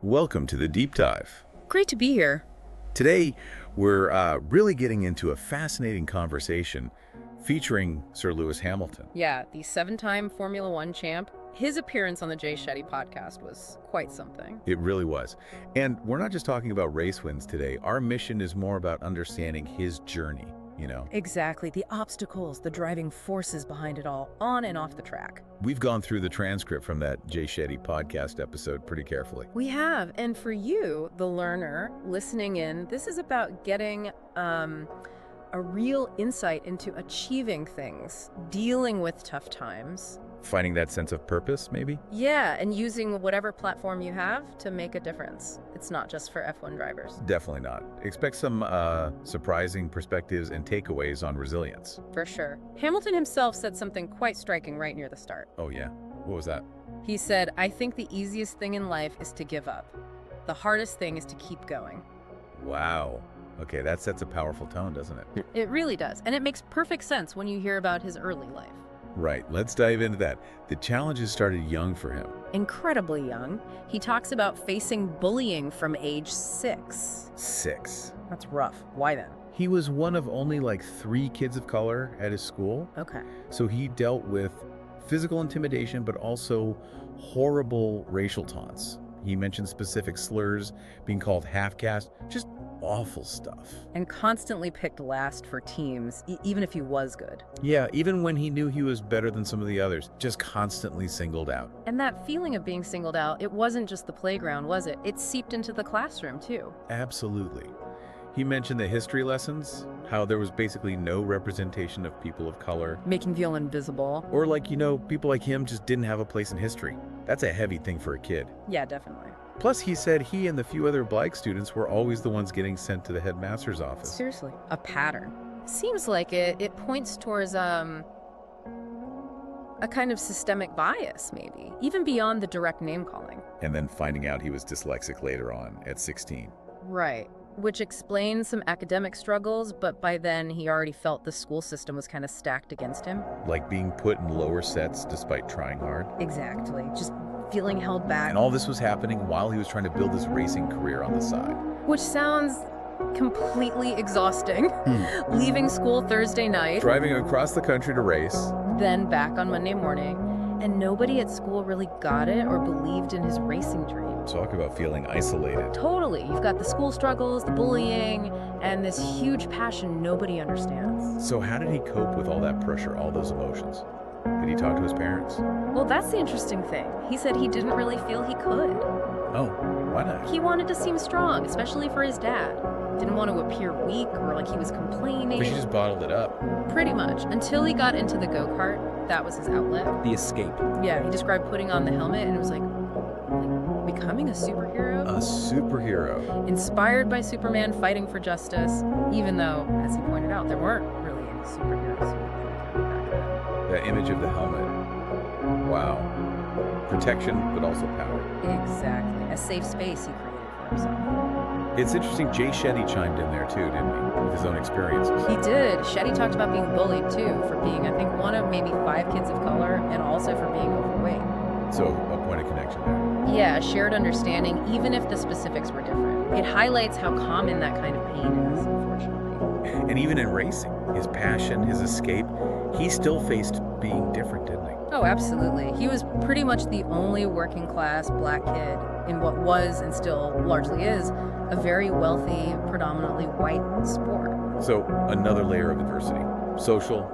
Welcome to the Deep Dive. Great to be here. Today, we're really getting into a fascinating conversation featuring Sir Lewis Hamilton. Yeah, the 7-time Formula One champ. His appearance on the SHETTY podcast was quite something. It really was. And we're not just talking about race wins today. Our mission is more about understanding his journey, Exactly. The obstacles, the driving forces behind it all, on and off the track. We've gone through the transcript from that SHETTY podcast episode pretty carefully. We have. And for you, the learner, listening in, this is about getting a real insight into achieving things, dealing with tough times. Finding that sense of purpose, maybe? Yeah, and using whatever platform you have to make a difference. It's not just for F1 drivers. Definitely not. Expect some surprising perspectives and takeaways on resilience. For sure. Hamilton himself said something quite striking right near the start. Oh yeah? What was that? He said, "I think the easiest thing in life is to give up. The hardest thing is to keep going." Wow. Okay, that sets a powerful tone, doesn't it? It really does. And it makes perfect sense when you hear about his early life. Right, let's dive into that. The challenges started young for him. Incredibly young. He talks about facing bullying from age 6. 6. That's rough. Why then? He was one of only like 3 kids of color at his school. Okay. So he dealt with physical intimidation, but also horrible racial taunts. He mentioned specific slurs, being called half-caste, just awful stuff. And constantly picked last for teams, even if he was good. Yeah, even when he knew he was better than some of the others, just constantly singled out. And that feeling of being singled out, it wasn't just the playground, was it? It seeped into the classroom, too. Absolutely. He mentioned the history lessons, how there was basically no representation of people of color. Making feel invisible. Or people like him just didn't have a place in history. That's a heavy thing for a kid. Yeah, definitely. Plus, he said he and the few other black students were always the ones getting sent to the headmaster's office. Seriously, a pattern. Seems like it points towards a kind of systemic bias, maybe, even beyond the direct name calling. And then finding out he was dyslexic later on at 16. Right, which explains some academic struggles, but by then he already felt the school system was kind of stacked against him. Like being put in lower sets despite trying hard. Exactly, just feeling held back. And all this was happening while he was trying to build his racing career on the side. Which sounds completely exhausting. Leaving school Thursday night. Driving across the country to race. Then back on Monday morning. And nobody at school really got it or believed in his racing dream. Talk about feeling isolated. Totally. You've got the school struggles, the bullying, and this huge passion nobody understands. So how did he cope with all that pressure, all those emotions? Did he talk to his parents? Well, that's the interesting thing. He said he didn't really feel he could. Oh, why not? He wanted to seem strong, especially for his dad. Didn't want to appear weak or like he was complaining. But she just bottled it up. Pretty much. Until he got into the go-kart, that was his outlet. The escape. Yeah, he described putting on the helmet and it was like becoming a superhero. A superhero. Inspired by Superman fighting for justice, even though, as he pointed out, there weren't really any superheroes. That image of the helmet. Wow. Protection, but also power. Exactly. A safe space he created for himself. It's interesting, SHETTY chimed in there too, didn't he? With his own experiences. He did. SHETTY talked about being bullied too, for being, I think, one of maybe 5 kids of color, and also for being overweight. So, a point of connection there. Yeah, a shared understanding, even if the specifics were different. It highlights how common that kind of pain is, unfortunately. And even in racing, his passion, his escape, he still faced being different, didn't he? Oh, absolutely. He was pretty much the only working class black kid in what was, and still largely is, a very wealthy, predominantly white sport. So, another layer of adversity. Social,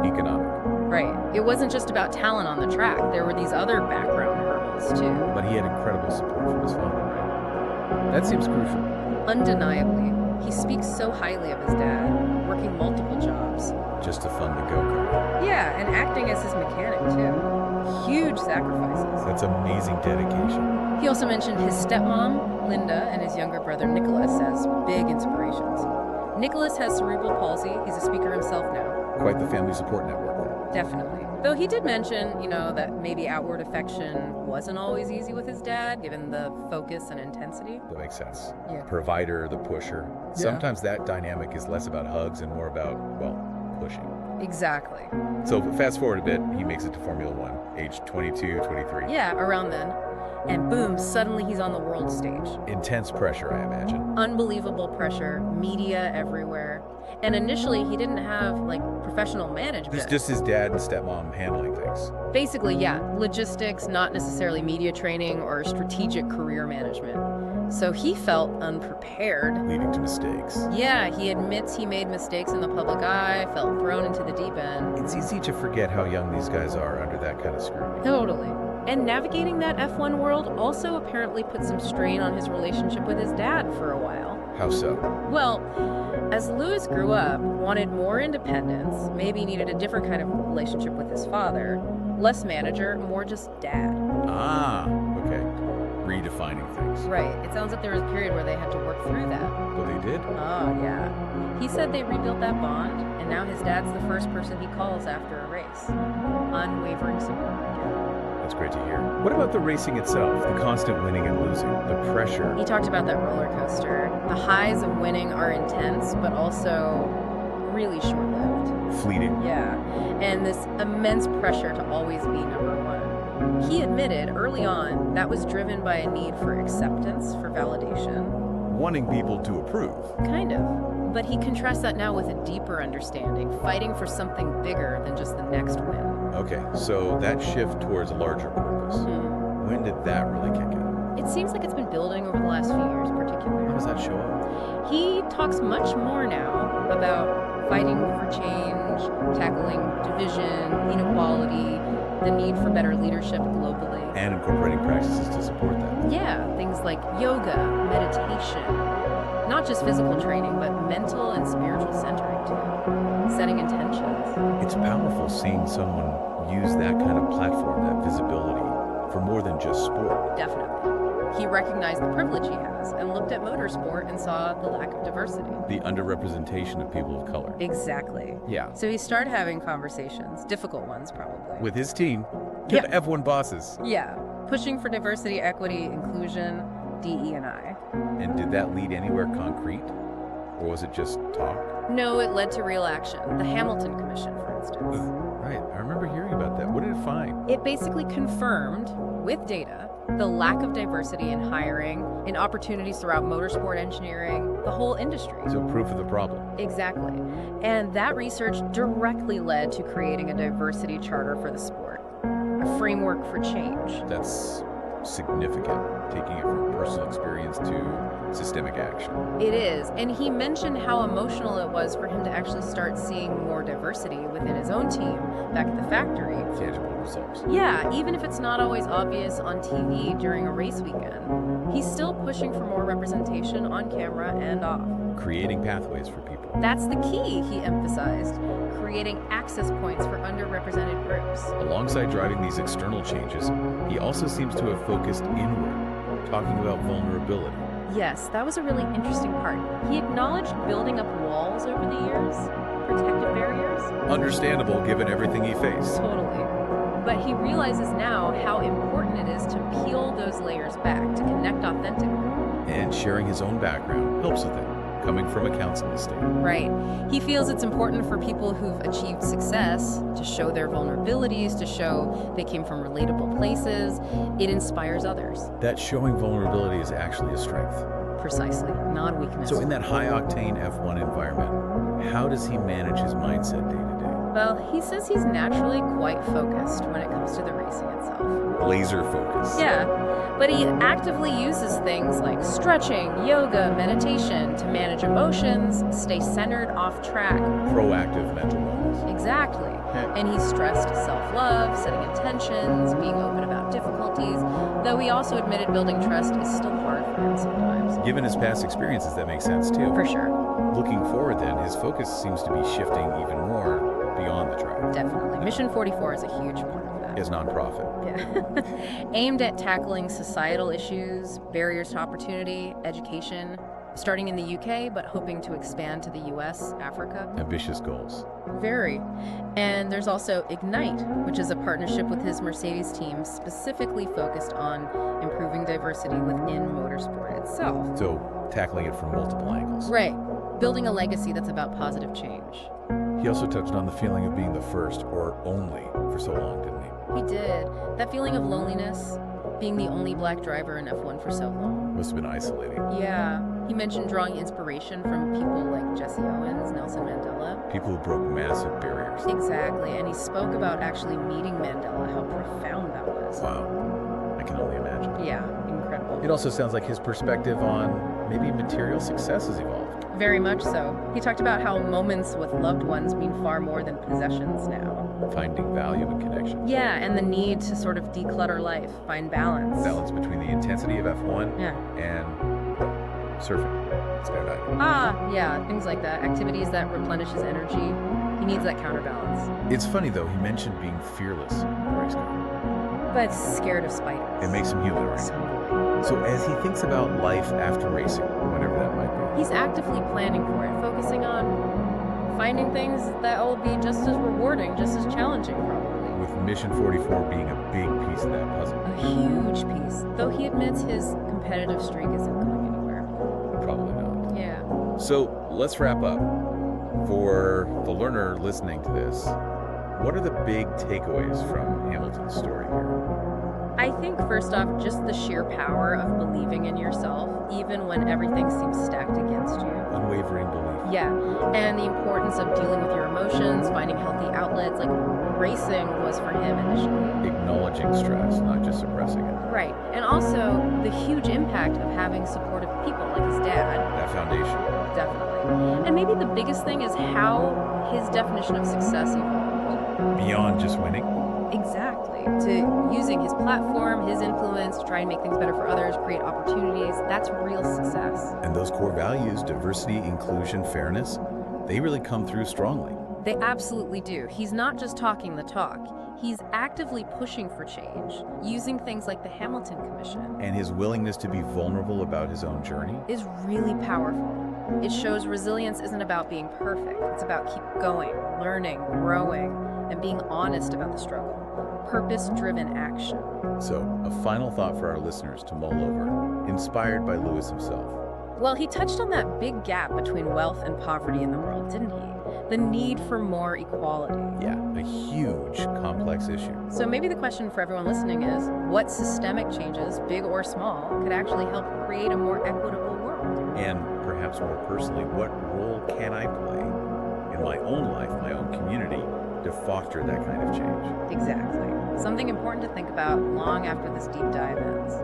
economic. Right. It wasn't just about talent on the track. There were these other background hurdles, too. But he had incredible support from his father, right? That seems crucial. Undeniably. He speaks so highly of his dad, working multiple jobs. Just to fund the go-kart. Yeah, and acting as his mechanic, too. Huge sacrifices. That's amazing dedication. He also mentioned his stepmom, Linda, and his younger brother, Nicholas, as big inspirations. Nicholas has cerebral palsy. He's a speaker himself now. Quite the family support network. Definitely. Though he did mention, that maybe outward affection wasn't always easy with his dad, given the focus and intensity. That makes sense. Yeah. Provider, the pusher. Yeah. Sometimes that dynamic is less about hugs and more about, pushing. Exactly. So fast forward a bit, he makes it to Formula One, age 22, 23. Yeah, around then. And boom, suddenly he's on the world stage. Intense pressure, I imagine. Unbelievable pressure, media everywhere. And initially, he didn't have, like, professional management. It's just his dad and stepmom handling things. Basically, yeah, logistics, not necessarily media training or strategic career management. So he felt unprepared. Leading to mistakes. Yeah, he admits he made mistakes in the public eye, felt thrown into the deep end. It's easy to forget how young these guys are under that kind of scrutiny. Totally. And navigating that F1 world also apparently put some strain on his relationship with his dad for a while. How so? Well, as Lewis grew up, wanted more independence, maybe needed a different kind of relationship with his father, less manager, more just dad. Ah, okay. Redefining things. Right. It sounds like there was a period where they had to work through that. But they did? Oh, yeah. He said they rebuilt that bond, and now his dad's the first person he calls after a race. Unwavering support. That's great to hear. What about the racing itself? The constant winning and losing, the pressure. He talked about that roller coaster. The highs of winning are intense, but also really short-lived. Fleeting. Yeah. And this immense pressure to always be number one. He admitted early on that was driven by a need for acceptance, for validation. Wanting people to approve. Kind of. But he contrasts that now with a deeper understanding, fighting for something bigger than just the next win. Okay, so that shift towards a larger purpose. When did that really kick in? It seems like it's been building over the last few years, particularly. How does that show up? He talks much more now about fighting for change, tackling division, inequality, the need for better leadership globally. And incorporating practices to support that. Yeah, things like yoga, meditation, not just physical training, but mental and spiritual centering too, setting intentions. It's powerful seeing someone use that kind of platform, that visibility, for more than just sport. Definitely. He recognized the privilege he has and looked at motorsport and saw the lack of diversity. The underrepresentation of people of color. Exactly. Yeah. So he started having conversations, difficult ones probably. With his team, Yeah. the F1 bosses. Yeah, pushing for diversity, equity, inclusion, DE&I. And did that lead anywhere concrete? Or was it just talk? No, it led to real action. The Hamilton Commission, for instance. Right, I remember hearing about that. What did it find? It basically confirmed, with data, the lack of diversity in hiring, in opportunities throughout motorsport engineering, the whole industry. So proof of the problem. Exactly. And that research directly led to creating a diversity charter for the sport, a framework for change. That's significant, taking it from personal experience to systemic action. It is. And he mentioned how emotional it was for him to actually start seeing more diversity within his own team back at the factory. Tangible results. Yeah, even if it's not always obvious on TV during a race weekend, he's still pushing for more representation on camera and off. Creating pathways for people. That's the key, he emphasized, creating access points for underrepresented groups. Alongside driving these external changes, he also seems to have focused inward, talking about vulnerability. Yes, that was a really interesting part. He acknowledged building up walls over the years, protective barriers. Understandable given everything he faced. Totally. But he realizes now how important it is to peel those layers back, to connect authentically. And sharing his own background helps with it, coming from a council estate. Right. He feels it's important for people who've achieved success to show their vulnerabilities, to show they came from relatable places. It inspires others. That showing vulnerability is actually a strength. Precisely, not a weakness. So in that high-octane F1 environment, how does he manage his mindset day to day? Well, he says he's naturally quite focused when it comes to the racing itself. Laser focus. Yeah, but he actively uses things like stretching, yoga, meditation to manage emotions, stay centered off track. Proactive mental wellness. Exactly. And he stressed self-love, setting intentions, being open about difficulties, though he also admitted building trust is still hard for him sometimes. Given his past experiences, that makes sense too. For sure. Looking forward then, his focus seems to be shifting even more beyond the track. Definitely. Mission 44 is a huge part of that. His nonprofit. Yeah. Aimed at tackling societal issues, barriers to opportunity, education, starting in the UK, but hoping to expand to the US, Africa. Ambitious goals. Very. And there's also Ignite, which is a partnership with his Mercedes team specifically focused on improving diversity within motorsport itself. So tackling it from multiple angles. Right. Building a legacy that's about positive change. He also touched on the feeling of being the first or only for so long, didn't he? He did. That feeling of loneliness, being the only black driver in F1 for so long. Must have been isolating. Yeah. He mentioned drawing inspiration from people like Jesse Owens, Nelson Mandela. People who broke massive barriers. Exactly. And he spoke about actually meeting Mandela, how profound that was. Wow. I can only imagine. Yeah, incredible. It also sounds like his perspective on maybe material success has evolved. Very much so. He talked about how moments with loved ones mean far more than possessions now. Finding value in connection. Yeah, and the need to sort of declutter life, find balance. Balance between the intensity of F1 Yeah. and surfing, skydiving. Yeah, things like that. Activities that replenish his energy. He needs that counterbalance. It's funny, though, he mentioned being fearless in the race car. But scared of spiders. It makes him human, right? Totally. So as he thinks about life after racing, whatever that might be, He's actively planning for it, focusing on finding things that will be just as rewarding, just as challenging, probably. with Mission 44 being a big piece of that puzzle. A huge piece. Though he admits his competitive streak isn't going anywhere. Probably not. Yeah. So let's wrap up. For the learner listening to this, what are the big takeaways from Hamilton's story here? I think, first off, just the sheer power of believing in yourself, even when everything seems stacked against you. Unwavering belief. Yeah, and the importance of dealing with your emotions, finding healthy outlets, like racing was for him initially. Acknowledging stress, not just suppressing it. Right, and also the huge impact of having supportive people like his dad. That foundation. Definitely. And maybe the biggest thing is how his definition of success evolved. Beyond just winning. Exactly. To using his platform, his influence to try and make things better for others, create opportunities, that's real success. And those core values, diversity, inclusion, fairness, they really come through strongly. They absolutely do. He's not just talking the talk. He's actively pushing for change, using things like the Hamilton Commission. And his willingness to be vulnerable about his own journey Is really powerful. It shows resilience isn't about being perfect. It's about keep going, learning, growing, and being honest about the struggle. Purpose-driven action. So, a final thought for our listeners to mull over, inspired by Lewis himself. Well, he touched on that big gap between wealth and poverty in the world, didn't he? The need for more equality. Yeah, a huge, complex issue. So maybe the question for everyone listening is, what systemic changes, big or small, could actually help create a more equitable world? And perhaps more personally, what role can I play in my own life, my own community, to foster that kind of change? Exactly. Something important to think about long after this deep dive ends.